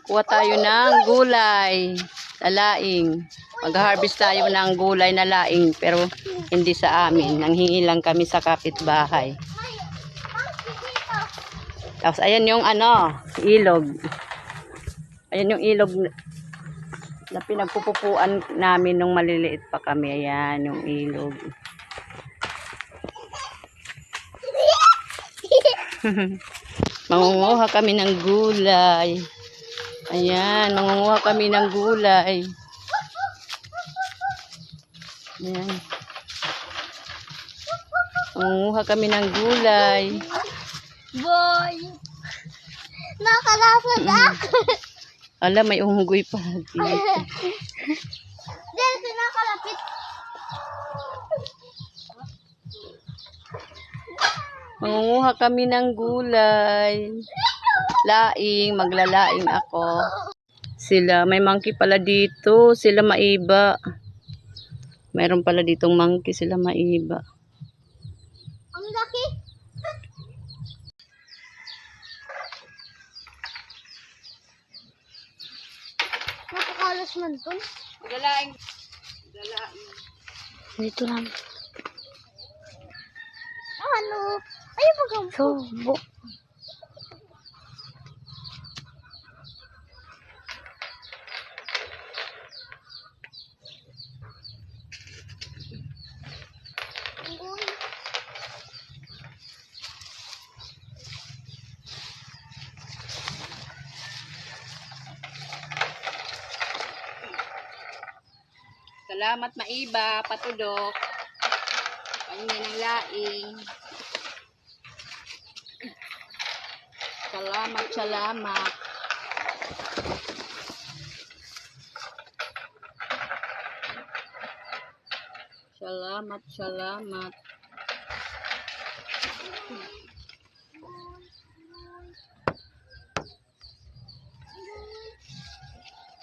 Kuha tayo ng gulay na laing. Mag-harvest tayo ng gulay na laing pero hindi sa amin. Nanghingi lang kami sa kapitbahay. Tapos ayan yung ilog. Ayan yung ilog na pinagpupupuan namin nung maliliit pa kami. Ayan yung ilog. Mangunguha kami ng gulay. Ayan, mangunguha kami ng gulay. Ayan. Mangunguha kami ng gulay. Boy! Nakalapit ako! Ala, may unggoy pa dito. Dito nakalapit. Mangunguha kami ng gulay. Laing, maglalaing ako. Sila, may monkey pala dito. Sila maiba. Mayroon pala ditong monkey, sila maiba. Ang laki. Napakalas man to. Maglalaing. Dito lang. Ano? Ayaw bagang subo. Salamat maiba, patudok. Ayun ng laing. Salamat, salamat. Salamat, salamat.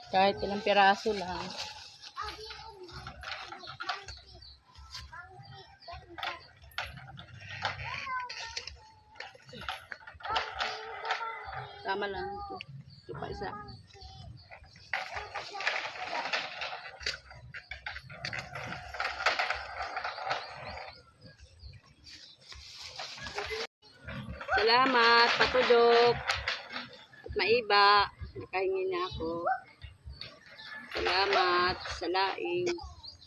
Kahit ilang piraso lang. Tama lang ito. Ito pa isa. Salamat, patudok. At maiba. Nakahingi na ako. Salamat sa laing.